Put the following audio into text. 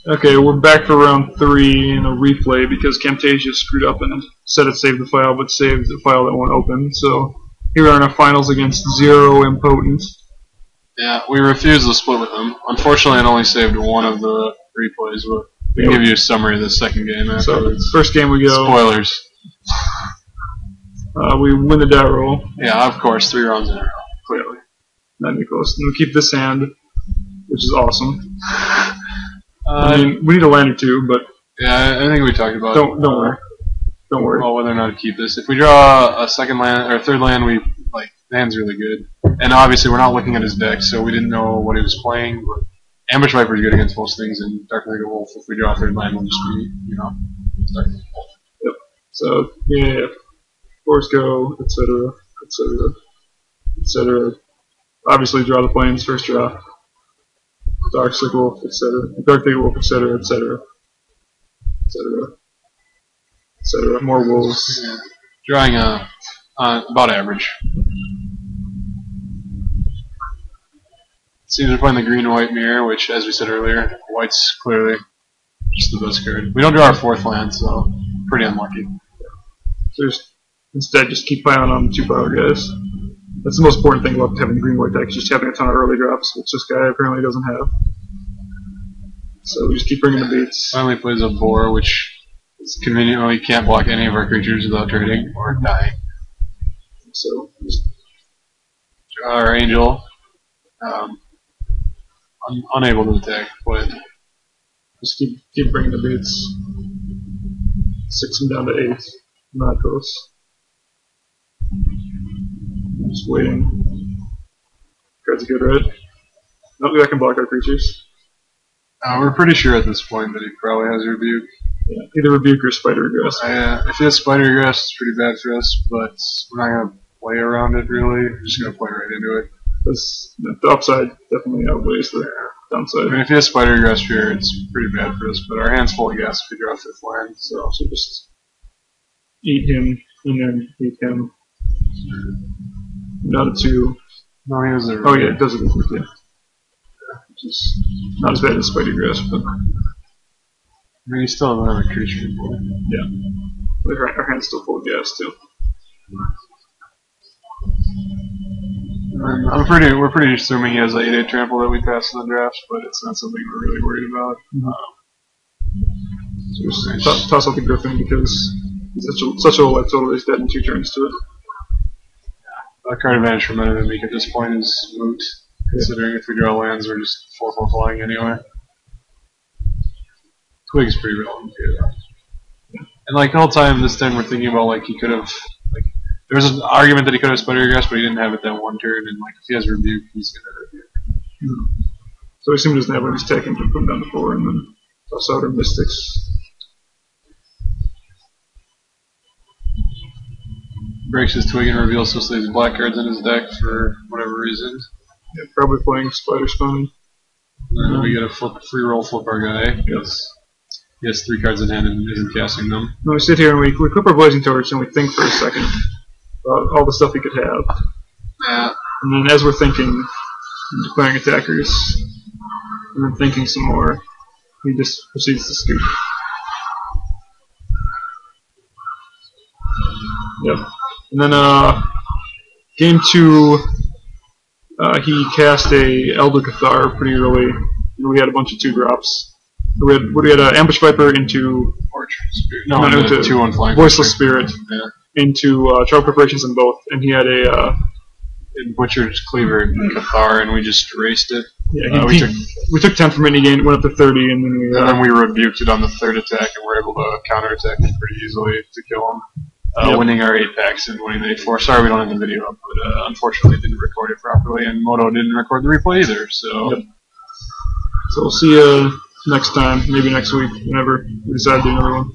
Okay, we're back for round 3 in a replay because Camtasia screwed up and said it saved the file, but saved the file that won't open. So here are our finals against Zero Impotent. Yeah, we refused to split with them. Unfortunately, it only saved one of the replays, but we can give you a summary of the second game afterwards. So first game we go. Spoilers. We win the die roll. Yeah, of course, 3 rounds in a row. Clearly. Not be close. And we keep this hand, which is awesome. I mean, we need a land or two, but yeah, I think we talked about. Don't worry. Don't worry. Well, whether or not to keep this. If we draw a second land or a third land, we like the hand's really good. And obviously, we're not looking at his deck, so we didn't know what he was playing. But Ambush Viper is good against most things, and Dark Naked Wolf. If we draw a third land, we'll just be, Dark Naked Wolf. Yep. So yeah, Forrest go, etc., etc., etc. Obviously, draw the planes first draw. Dark Sick Wolf, etc. Dark Naked Wolf, etc., etc., etc., etc. More wolves. Yeah. Drawing about average. Seems we're playing the green-white mirror, which, as we said earlier, white's clearly just the best card. We don't draw our 4th land, so pretty unlucky. So instead, just keep piling on 2 power guys. That's the most important thing about having the green-white deck, is just having a ton of early drops, which this guy apparently doesn't have. So we just keep bringing the beats. Finally plays a boar, which is conveniently can't block any of our creatures without trading or dying. So just draw our angel. Unable to attack, but just keep bringing the beats. 6 them down to 8. Not close. Just waiting. Cards are good, right? Nope, I can block our creatures. We're pretty sure at this point that he probably has Rebuke. Yeah, either Rebuke or Spider Regress. If he has Spider Regress, it's pretty bad for us, but we're not going to play around it really. We're just going to play right into it. The upside definitely outweighs the downside. I mean, if he has Spider Regress here, it's pretty bad for us, but our hand's full of gas if we draw 5th land, so just eat him and then eat him. Not a 2. No, he has a Oh yeah, it does it with yeah. Which is not as bad as Spider Grass, but I mean, you still have another creature to play. Yeah. Our hand's still full of gas too. We're pretty assuming he has an 8/8 trample that we pass in the drafts, but it's not something we're really worried about. So just toss out the Griffin because he's such a low life total that he's dead in 2 turns to it. A card advantage for Meta Mimic at this point is moot, considering if we draw lands, we're just 4/4 flying anyway. Twig's pretty relevant here, though. And like the whole time this turn, we're thinking about like he could have, like there was an argument that he could have Spider Regress, but he didn't have it that one turn, and like if he has Rebuke, he's gonna Rebuke. So I assume he doesn't have what he's taking to put him down to 4, and then toss out our Mystics. Breaks his Twig and reveals, so leaves black cards in his deck for whatever reason. Yeah, probably playing Spider Spawn. And then we get a free roll flip our guy because he has 3 cards in hand and isn't casting them. No, we sit here and we clip our Blazing Torch and we think for a second about all the stuff he could have. Yeah. And then as we're thinking, declaring attackers, and then thinking some more, he just proceeds to scoop. Yep. And then game 2, he cast a Elder Cathar pretty early. And we had a bunch of 2 drops. We had Ambush Viper into Orchard Spirit. No, into 2 Flying Voiceless Spirit. Into Child Preparations in both, and he had a Butchered Cleaver Cathar, and we just erased it. Yeah, we took 10 from it, and he went up to 30, and then we rebuked it on the 3rd attack, and were able to counterattack him pretty easily to kill him. Winning our 8 packs and winning the 8/4. Sorry we don't have the video up, but unfortunately didn't record it properly, and MODO didn't record the replay either. So, so we'll see you next time, maybe next week, whenever we decide to do another one.